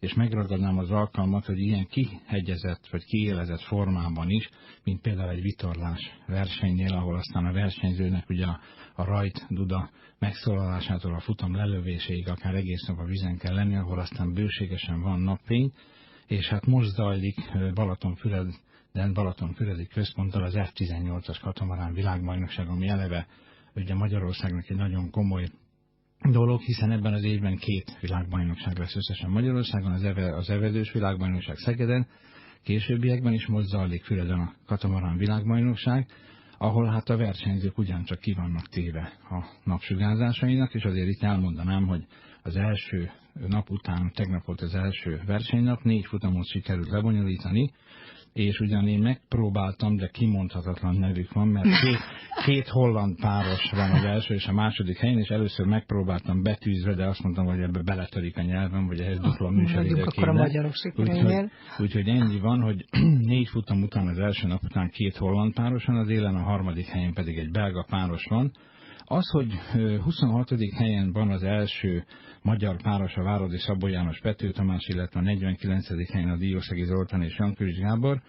és megragadnám az alkalmat, hogy ilyen kihegyezett vagy kiélezett formában is, mint például egy vitorlás versenynél, ahol aztán a versenyzőnek ugye a rajt duda megszólalásától a futam lelövéséig akár egész nap a vízen kell lenni, ahol aztán bőségesen van napfény, és hát most zajlik Balatonfüredi központtal az F-18-as katamarán világbajnokság, ami eleve ugye Magyarországnak egy nagyon komoly dolog, hiszen ebben az évben 2 világbajnokság lesz összesen Magyarországon, az evezős világbajnokság Szegeden, későbbiekben is most zajlik Füreden a katamarán világbajnokság, ahol hát a versenyzők ugyancsak ki vannak téve a napsugárzásainak, és azért itt elmondanám, hogy az első nap után, tegnap volt az első versenynap, 4 futamot sikerült lebonyolítani, és ugyan én megpróbáltam, de kimondhatatlan nevük van, mert két holland páros van az első és a második helyen, és először megpróbáltam betűzve, de azt mondtam, hogy ebbe beletörik a nyelvem, vagy ehhez dupla műsoridő kéne. Úgyhogy ennyi van, hogy 4 futam után az első nap után 2 holland páros van az élen, a harmadik helyen pedig egy belga páros van. Az, hogy 26. helyen van az első magyar páros, a Váradi Szabó János Pető Tamás, illetve a 49. helyen a Diószegi Zoltán és Jankovics Gábor,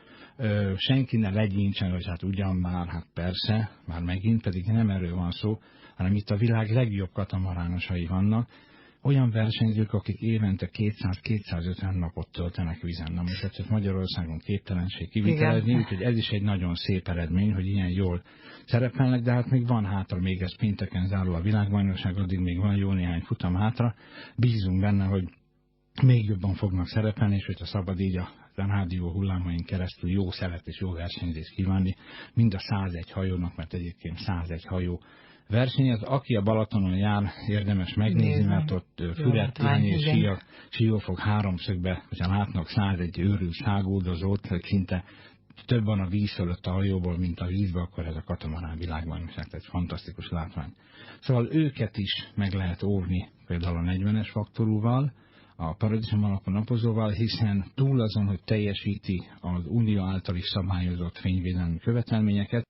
senki ne legyintsen, hogy hát ugyan már, hát persze, már megint, pedig nem erről van szó, hanem itt a világ legjobb katamaránosai vannak, olyan versenyzők, akik évente 200-250 napot töltenek vízen. Na most ezt Magyarországon képtelenség kivitelezni, úgyhogy ez is egy nagyon szép eredmény, hogy ilyen jól szerepelnek, de hát még van hátra, még ez pénteken zárul a világbajnokság, addig még van jó néhány futam hátra. Bízunk benne, hogy még jobban fognak szerepelni, és hogyha szabad így a rádió hullámain keresztül jó szelet és jó versenyzést kívánni, mind a 101 hajónak, mert egyébként 101 hajó versenyez. Aki a Balatonon jár, érdemes megnézni, mert ott Füred-Tihany és Siófok háromszögbe, hogyha látnak 101 őrült száguldozót, szinte több van a víz fölött a hajóból, mint a vízbe, akkor ez a katamarán világbajnokság, egy fantasztikus látvány. Szóval őket is meg lehet óvni, például a 40-es faktorúval, a paradicsom alapú napozóval, hiszen túl azon, hogy teljesíti az unió által is szabályozott fényvédelmi követelményeket,